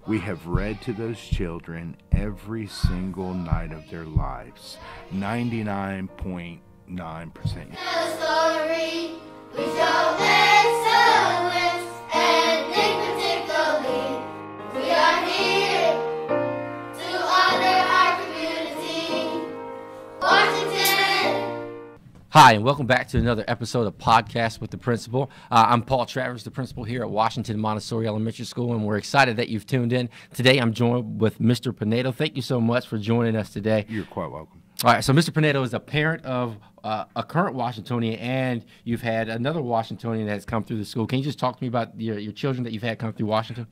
We have read to those children every single night of their lives. 99.9%. Story, we show excellence enigmatically. We are here to honor our community. Washington. Hi, and welcome back to another episode of Podcast with the Principal. I'm Paul Travers, the principal here at Washington Montessori Elementary School, and we're excited that you've tuned in. Today, I'm joined with Mr. Pinedo. Thank you so much for joining us today. You're quite welcome. All right, so Mr. Pinedo is a parent of a current Washingtonian, and you've had another Washingtonian that has come through the school. Can you just talk to me about your children that you've had come through Washington?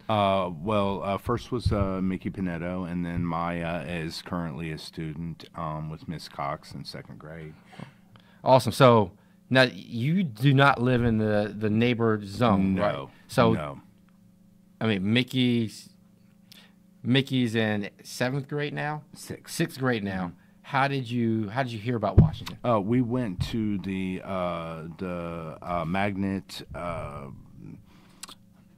First was Mickey Pinedo, and then Maya is currently a student with Miss Cox in second grade. Awesome. So now you do not live in the neighbor zone, No. right? So no. I mean, Mickey's in seventh grade now. Sixth grade now. Mm-hmm. How did you hear about Washington? We went to the Magnet.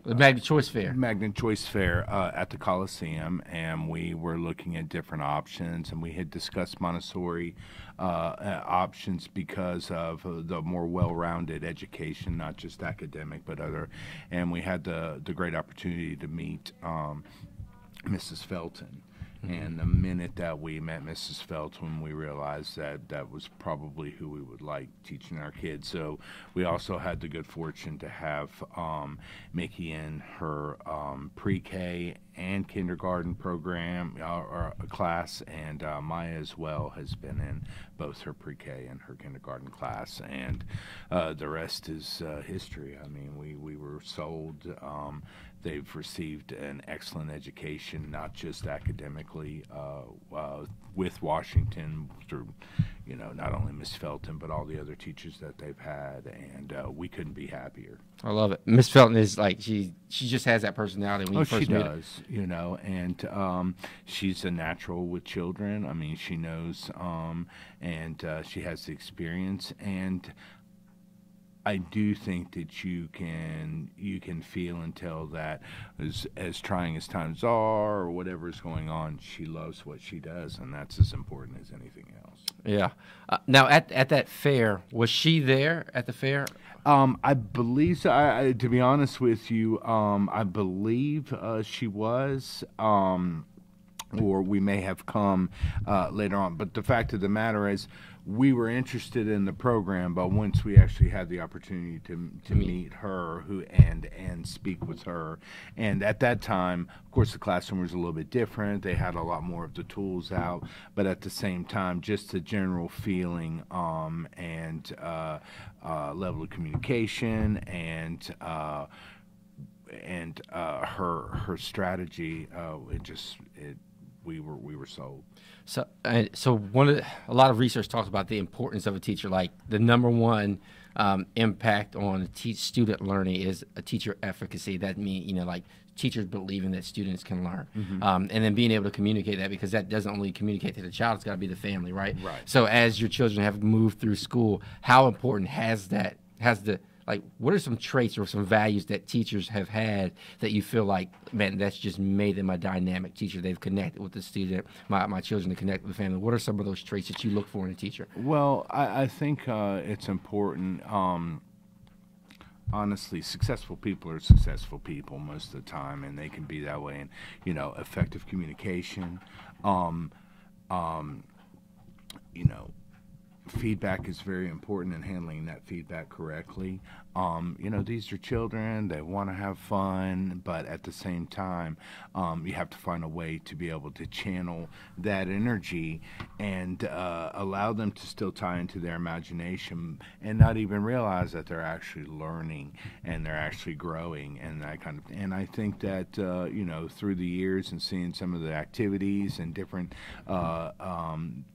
The Magnet Choice Fair. Magnet Choice Fair at the Coliseum, and we were looking at different options, and we had discussed Montessori options because of the more well-rounded education, not just academic but other. And we had the great opportunity to meet Mrs. Felton. And the minute that we met Mrs. Felton, we realized that that was probably who we would like teaching our kids. So we also had the good fortune to have Mickey in her pre-K and kindergarten program or class, and Maya as well has been in both her pre-K and her kindergarten class, and the rest is history. I mean, we were sold. They've received an excellent education, not just academically, with Washington through, not only Miss Felton, but all the other teachers that they've had, and we couldn't be happier. I love it. Miss Felton is like she just has that personality. When you first meet her. She does, and she's a natural with children. I mean, she knows, and she has the experience, and I do think that you can feel and tell that as trying as times are or whatever is going on, she loves what she does, and that's as important as anything else. Yeah. Now at that fair, was she there at the fair? I believe so. To be honest with you, I believe she was. Or we may have come later on. But the fact of the matter is, we were interested in the program, but once we actually had the opportunity to meet her and speak with her, and at that time, of course, the classroom was a little bit different. They had a lot more of the tools out, but at the same time, just the general feeling and level of communication and her strategy, we were sold. So a lot of research talks about the importance of a teacher. Like the number one impact on student learning is a teacher efficacy. That means like teachers believing that students can learn, and then being able to communicate that, because that doesn't only communicate to the child; it's got to be the family, right? Right. So as your children have moved through school, how important what are some traits or some values that teachers have had that you feel like, man, that's just made them a dynamic teacher? They've connected with the student, my children to connect with the family. What are some of those traits that you look for in a teacher? Well, I think it's important. Honestly, successful people are successful people most of the time, and they can be that way. And effective communication. Feedback is very important, in handling that feedback correctly. These are children, they want to have fun, but at the same time, you have to find a way to be able to channel that energy and allow them to still tie into their imagination and not even realize that they're actually learning and they're actually growing and that kind of. And I think that, through the years and seeing some of the activities and different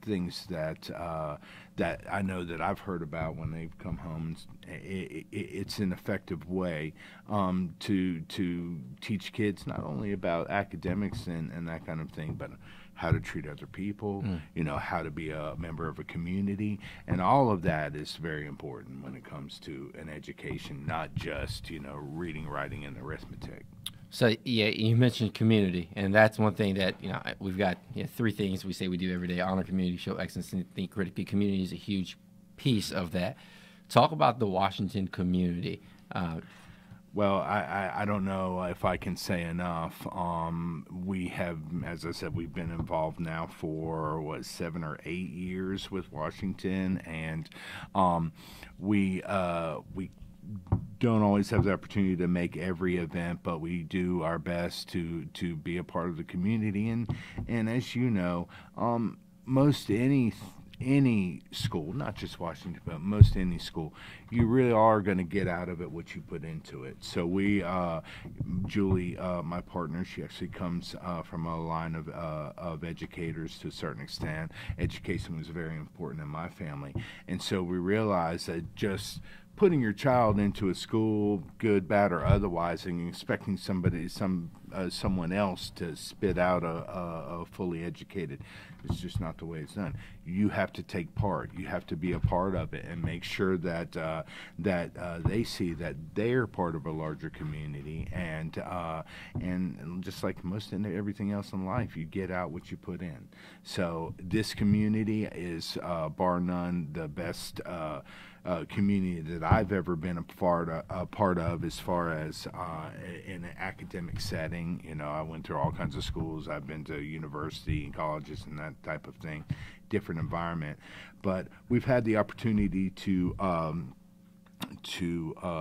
things that I know that I've heard about when they've come home, it's an effective way to teach kids not only about academics and that kind of thing, but how to treat other people, how to be a member of a community, and all of that is very important when it comes to an education, not just reading, writing, and arithmetic. So yeah, you mentioned community, and that's one thing that we've got three things we say we do every day: honor community, show excellence, and think critically. Community is a huge piece of that. Talk about the Washington community. Well, I don't know if I can say enough. We have, as I said, we've been involved now for, 7 or 8 years with Washington, and we don't always have the opportunity to make every event, but we do our best to be a part of the community. And as you know, most any school, not just Washington, but most any school, you really are going to get out of it what you put into it. So we, Julie, my partner, she actually comes from a line of educators to a certain extent. Education was very important in my family, and so we realized that just putting your child into a school, good, bad, or otherwise, and expecting someone else to spit out a fully educated, it's just not the way it's done. You have to take part. You have to be a part of it and make sure that they see that they're part of a larger community. And just like most and everything else in life, you get out what you put in. So this community is bar none the best community that I've ever been a part of as far as in an academic setting. I went through all kinds of schools. I've been to university and colleges and that type of thing, different environment. But we've had the opportunity to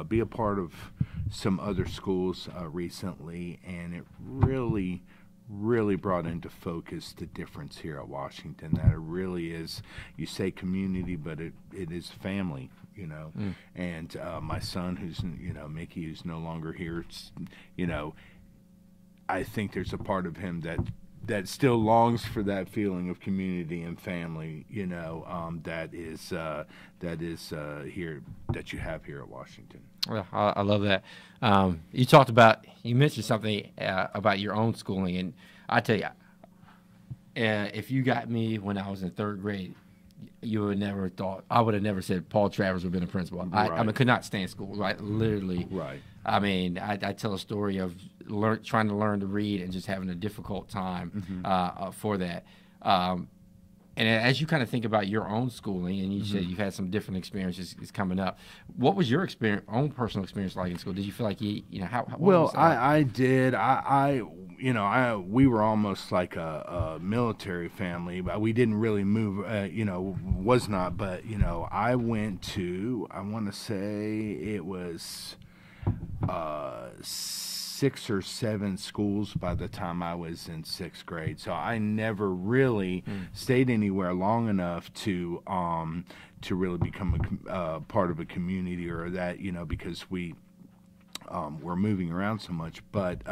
be a part of some other schools recently, and it really brought into focus the difference here at Washington, that it really is, you say community, but it is family, and my son, who's, Mickey, who's no longer here, I think there's a part of him that still longs for that feeling of community and family, that is here, that you have here at Washington. Well, I love that. You mentioned something about your own schooling, and I tell you, if you got me when I was in third grade, you would never thought, I would have never said Paul Travers would have been a principal. Right. I could not stand school, right? Literally. Right. I mean, I tell a story of trying to learn to read and just having a difficult time for that. And as you kind of think about your own schooling, and you said you've had some different experiences coming up, what was your own personal experience like in school? Did you feel like I did. We were almost like a military family, but we didn't really move. Was not. But I went to, I want to say it was 6 or 7 schools by the time I was in 6th grade. So I never really stayed anywhere long enough to really become a part of a community or that, because we were moving around so much. But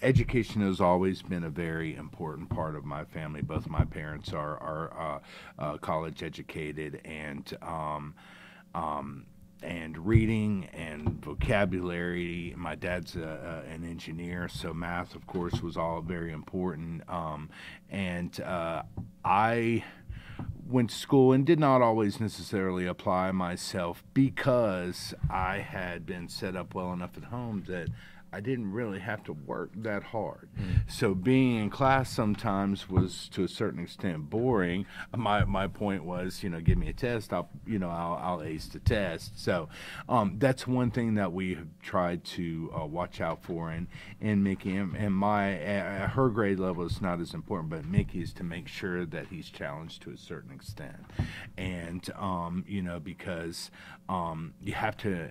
education has always been a very important part of my family. Both my parents are college educated, and reading and vocabulary. My dad's an engineer, so math, of course, was all very important. I went to school and did not always necessarily apply myself because I had been set up well enough at home that I didn't really have to work that hard. So being in class sometimes was to a certain extent boring. My point was, give me a test, I'll ace the test. So that's one thing that we have tried to watch out for in Mickey. And her grade level is not as important, but Mickey is to make sure that he's challenged to a certain extent. And because you have to.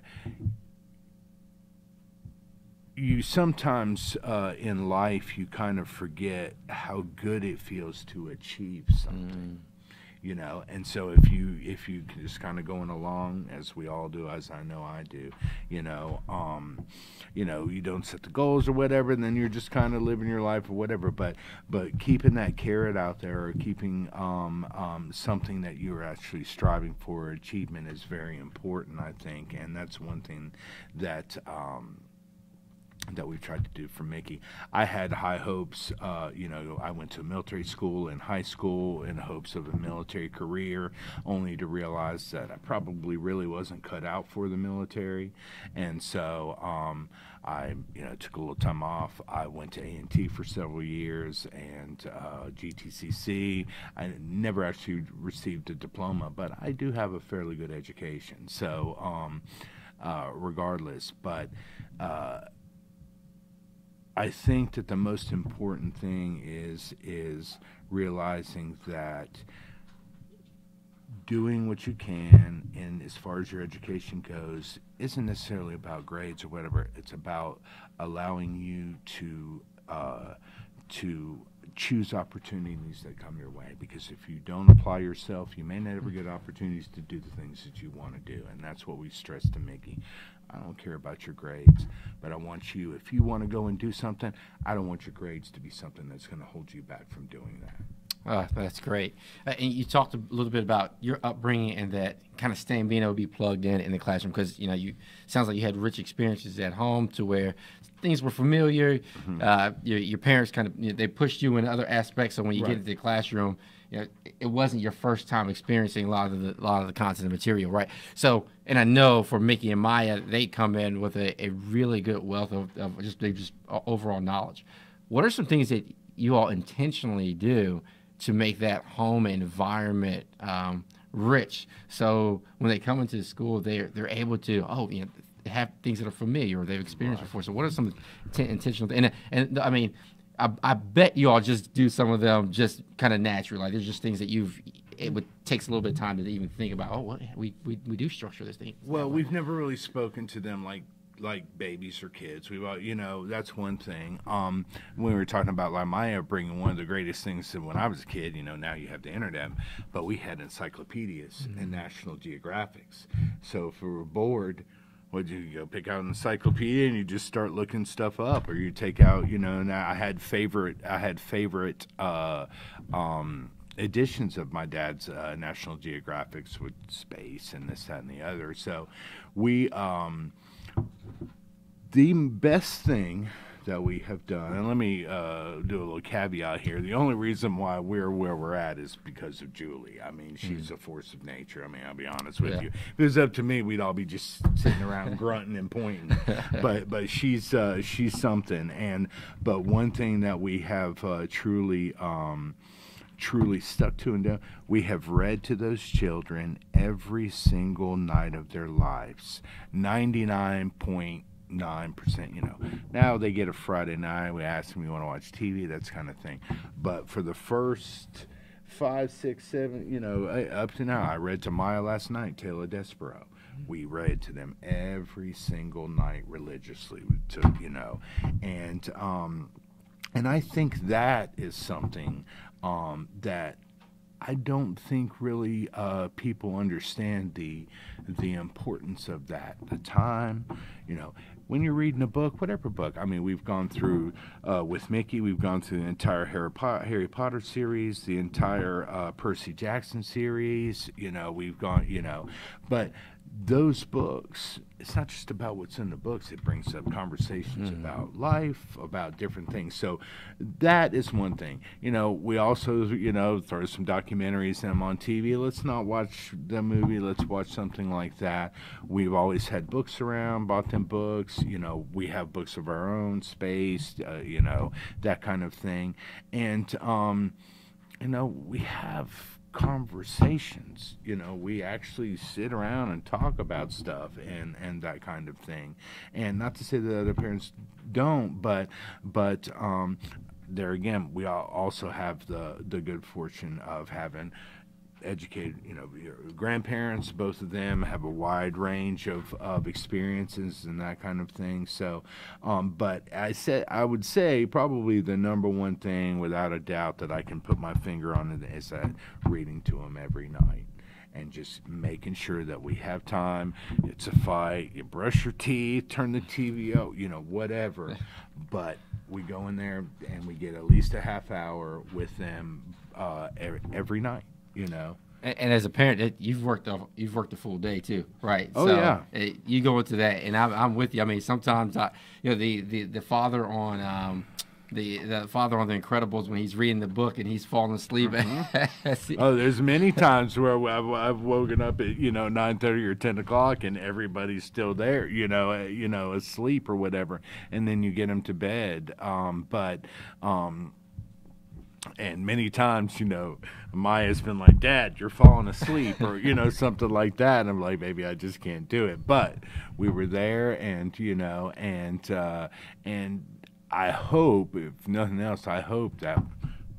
You sometimes in life you kind of forget how good it feels to achieve something, and so if you just kind of going along, as we all do, as I know I do, you don't set the goals or whatever, and then you're just kind of living your life or whatever. But keeping that carrot out there, or keeping something that you're actually striving for achievement is very important, I think, and that's one thing that that we've tried to do for Mickey. I had high hopes. I went to military school in high school in hopes of a military career, only to realize that I probably really wasn't cut out for the military. And so I took a little time off. I went to A&T for several years and GTCC. I never actually received a diploma, but I do have a fairly good education. So regardless, but I think that the most important thing is realizing that doing what you can, and as far as your education goes, isn't necessarily about grades or whatever. It's about allowing you to choose opportunities that come your way. Because if you don't apply yourself, you may never get opportunities to do the things that you want to do, and that's what we stress to Mickey. I don't care about your grades, but I want you, if you want to go and do something, I don't want your grades to be something that's going to hold you back from doing that. That's great. And you talked a little bit about your upbringing and that kind of being able to be plugged in the classroom, because you sounds like you had rich experiences at home to where things were familiar. Mm-hmm. Your parents kind of they pushed you in other aspects, so when you get into the classroom, it wasn't your first time experiencing a lot of the content and material, right? So, and I know for Mickey and Maya, they come in with a really good wealth of just overall knowledge. What are some things that you all intentionally do to make that home environment rich? So when they come into the school, they're able to have things that are familiar or they've experienced before. So what are some intentional things? And I mean, I bet you all just do some of them just kind of naturally. Like there's just things that takes a little bit of time to even think about. Oh, we do structure this thing. Well, we've never really spoken to them like babies or kids. That's one thing. When we were talking about like my upbringing, one of the greatest things that when I was a kid, now you have the internet, but we had encyclopedias and National Geographics. So if we were bored, would you go pick out an encyclopedia and you just start looking stuff up, or you take out, now I had favorite editions of my dad's National Geographics with space and this, that, and the other. So we, the best thing that we have done, and let me do a little caveat here. The only reason why we're where we're at is because of Julie. I mean, she's a force of nature. I mean, I'll be honest with you. If it was up to me, we'd all be just sitting around grunting and pointing. But she's something. But one thing that we have truly stuck to and done, we have read to those children every single night of their lives. 99.9%, Now they get a Friday night, we ask them, you want to watch TV, that's kind of thing. But for the first 5, 6, 7, up to now, I read to Maya last night, Tale of Despero. We read to them every single night religiously, and I think that is something that I don't think really people understand the importance of that. The time, when you're reading a book, whatever book. I mean, we've gone through with Mickey. We've gone through the entire Harry Potter series, the entire Percy Jackson series. We've gone. But those books, it's not just about what's in the books. It brings up conversations about life, about different things. So that is one thing. We also, throw some documentaries in them on TV. Let's not watch the movie. Let's watch something like that. We've always had books around, bought them books. We have books of our own, space, that kind of thing. And, we have conversations. We actually sit around and talk about stuff and that kind of thing. And not to say that other parents don't, but there again, we also have the good fortune of having educated, your grandparents. Both of them have a wide range of experiences and that kind of thing. So, but I would say probably the number one thing, without a doubt, that I can put my finger on it is that reading to them every night. And just making sure that we have time. It's a fight. You brush your teeth, turn the TV out, whatever. But we go in there and we get at least a half hour with them every night. And as a parent, you've worked a full day too, right? Oh, So yeah. you go into that, and I'm with you. I mean, sometimes the father on the father on The Incredibles, when he's reading the book and he's falling asleep. Oh, there's many times where I've woken up at 9:30 or 10 o'clock and everybody's still there, asleep or whatever, and then you get them to bed. And many times, Maya's been like, "Dad, you're falling asleep," or something like that. And I'm like, "Maybe I just can't do it." But we were there, and and I hope, if nothing else, I hope that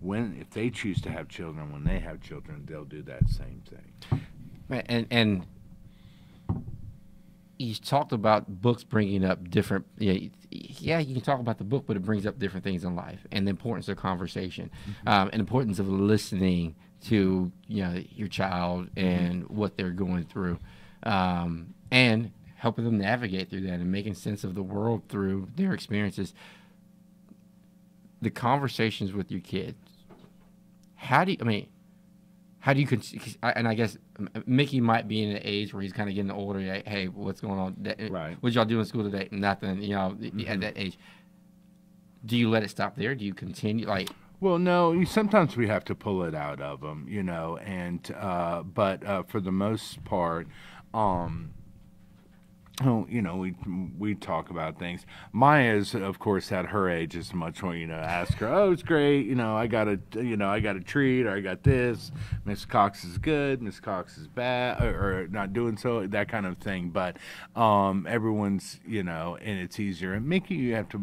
if they choose to have children, when they have children, they'll do that same thing. And you talked about books bringing up different. Yeah, you can talk about the book, but it brings up different things in life, and the importance of conversation, and the importance of listening to your child and what they're going through, and helping them navigate through that and making sense of the world through their experiences. The conversations with your kids. How do you? And I guess Mickey might be in an age where he's kind of getting older. Hey, what's going on? Right. What y'all do in school today? Nothing. At that age. Do you let it stop there? Do you continue? Well, no. Sometimes we have to pull it out of them, but for the most part, we talk about things. Maya's, of course, at her age is much more, ask her, "Oh, it's great, I got a treat, or I got this. Miss Cox is good, Miss Cox is bad, or not doing so," that kind of thing. But everyone's, and it's easier. And Mickey, you have to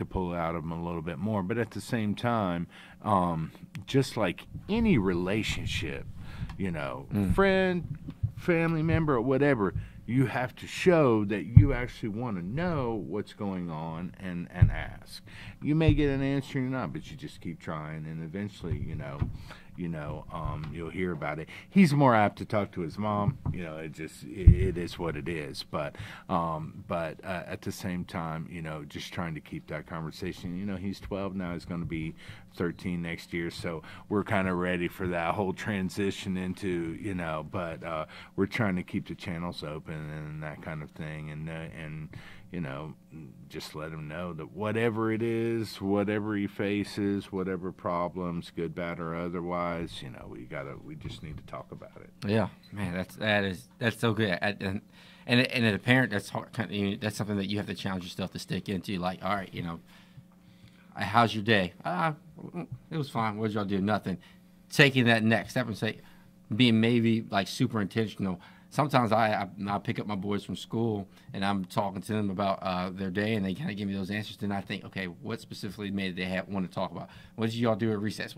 pull out of them a little bit more. But at the same time, just like any relationship, friend, family member, or whatever, you have to show that you actually want to know what's going on and ask. You may get an answer or not, but you just keep trying, and eventually, you'll hear about it. He's more apt to talk to his mom. It is what it is. But at the same time, just trying to keep that conversation. He's 12 now. He's going to be 13 next year. So we're kind of ready for that whole transition into, but we're trying to keep the channels open and that kind of thing. And just let him know that whatever it is, whatever he faces, whatever problems, good, bad, or otherwise, we just need to talk about it. Yeah, man, that's so good. And as a parent, that's hard. That's something that you have to challenge yourself to stick into. Like, all right, how's your day? It was fine. What did y'all do? Nothing. Taking that next step and being maybe super intentional. Sometimes I pick up my boys from school and I'm talking to them about their day, and they kind of give me those answers. Then I think, okay, what specifically made they want to talk about? What did y'all do at recess?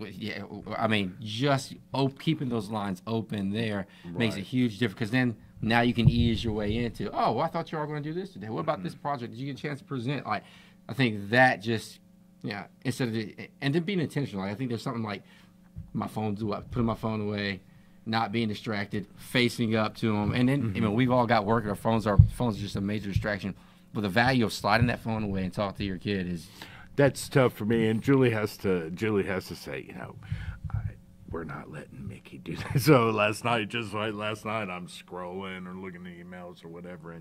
Just keeping those lines open there makes a huge difference, because then now you can ease your way into, oh, well, I thought you all were going to do this today. What about this project? Did you get a chance to present? I think that just, instead of and then being intentional. I think there's something like my phone, putting my phone away, not being distracted, facing up to them. And then, we've all got work. Our phones are just a major distraction. But the value of sliding that phone away and talk to your kid is... That's tough for me. And Julie has to say, we're not letting Mickey do that. So last night, I'm scrolling or looking at emails or whatever,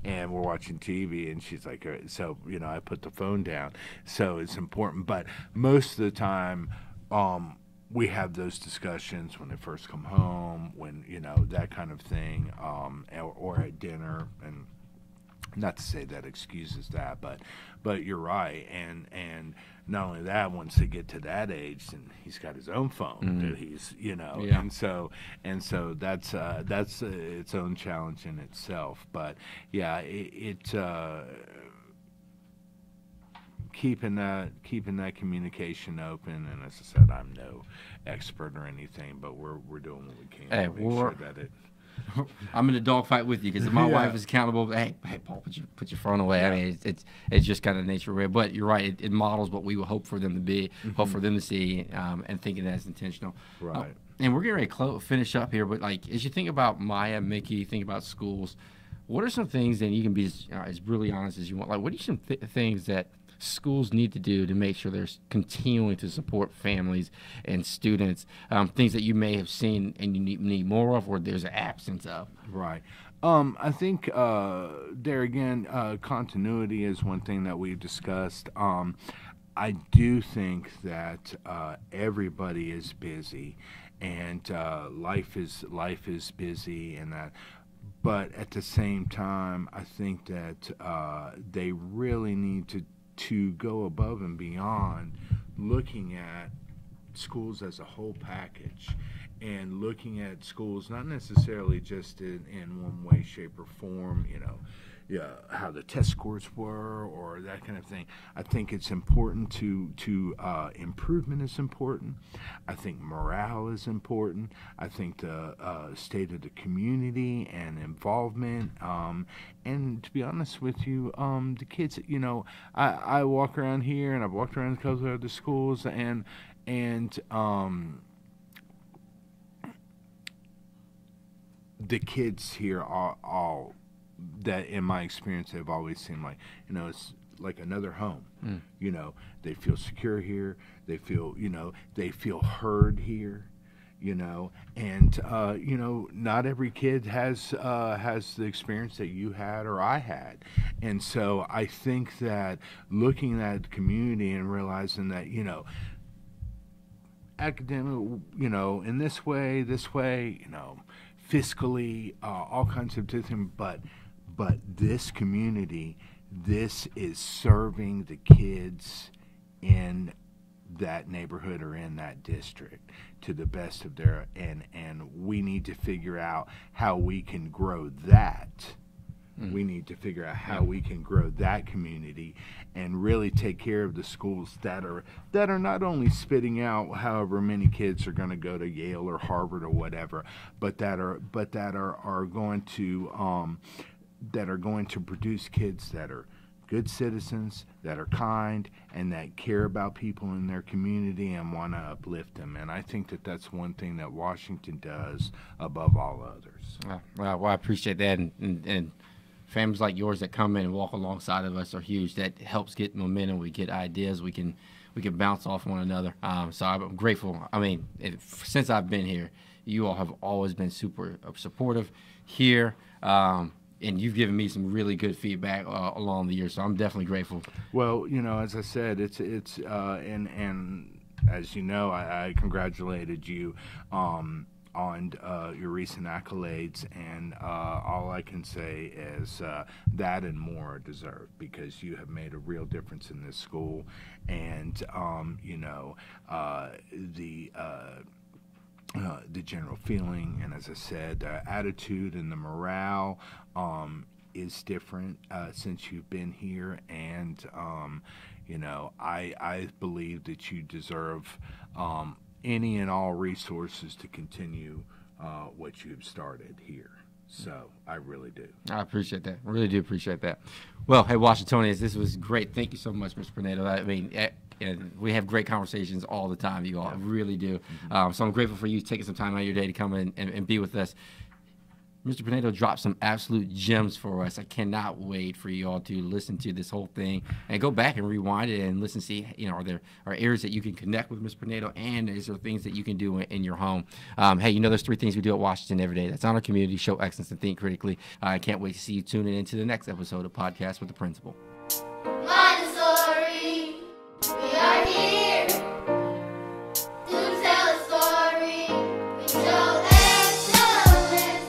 and we're watching TV, and she's like, so, I put the phone down. So it's important. But most of the time, we have those discussions when they first come home, when, that kind of thing, or at dinner. And not to say that excuses that, but you're right. And not only that, once they get to that age, then he's got his own phone that he's, and so that's its own challenge in itself. But yeah, keeping that communication open. And as I said, I'm no expert or anything, but we're doing what we can to make sure that it. I'm in a dogfight with you, because my wife is accountable. Hey, Paul, put your phone away. I mean, it's just kind of nature way. But you're right. It models what we would hope for them to be, hope for them to see, and thinking that is intentional. Right. And we're getting ready to finish up here. But as you think about Maya, Mickey, think about schools, what are some things that you can be as brutally honest as you want? What are some things that schools need to do to make sure they're continuing to support families and students, things that you may have seen and you need more of, or there's an absence of? Right. I think there again, continuity is one thing that we've discussed. I do think that everybody is busy, and life is busy, and that. But at the same time, I think that they really need to go above and beyond, looking at schools as a whole package, and looking at schools not necessarily just in one way, shape, or form, how the test scores were or that kind of thing. I think it's important to improvement is important. I think morale is important. I think the state of the community and involvement. And to be honest with you, the kids, I walk around here, and I've walked around a couple of other schools, and the kids here are all that, in my experience, they've always seemed like, it's like another home. They feel secure here. They feel heard here. And not every kid has the experience that you had or I had. And so I think that looking at the community and realizing that, academic, in this way, fiscally, all kinds of different, but this community, this is serving the kids in that neighborhood or in that district to the best of their, and we need to figure out how we can grow that. We need to figure out how we can grow that community and really take care of the schools that are not only spitting out however many kids are going to go to Yale or Harvard or whatever, but that are going to produce kids that are good citizens, that are kind, and that care about people in their community and want to uplift them. And I think that that's one thing that Washington does above all others. Well, I appreciate that, and families like yours that come in and walk alongside of us are huge. That helps get momentum. We get ideas. We can bounce off one another. So I'm grateful. I mean, since I've been here, you all have always been super supportive here, and you've given me some really good feedback along the years. So I'm definitely grateful. Well, as I said, it's and as you know, I congratulated you on your recent accolades, and all I can say is that and more are deserved, because you have made a real difference in this school, and the general feeling, and as I said, the attitude and the morale is different since you've been here, and I believe that you deserve any and all resources to continue what you've started here. So I really do. I appreciate that. I really do appreciate that. Well, hey, Washingtonians, this was great. Thank you so much, Mr. Pinedo. I mean, we have great conversations all the time, you all. I really do. So I'm grateful for you taking some time out of your day to come in and be with us. Mr. Pinedo dropped some absolute gems for us. I cannot wait for you all to listen to this whole thing and go back and rewind it and listen, see, are there areas that you can connect with Mr. Pinedo, and is there things that you can do in your home? Hey, there's 3 things we do at Washington every day. That's honor community, show excellence, and think critically. I can't wait to see you tuning into the next episode of Podcast with the Principal.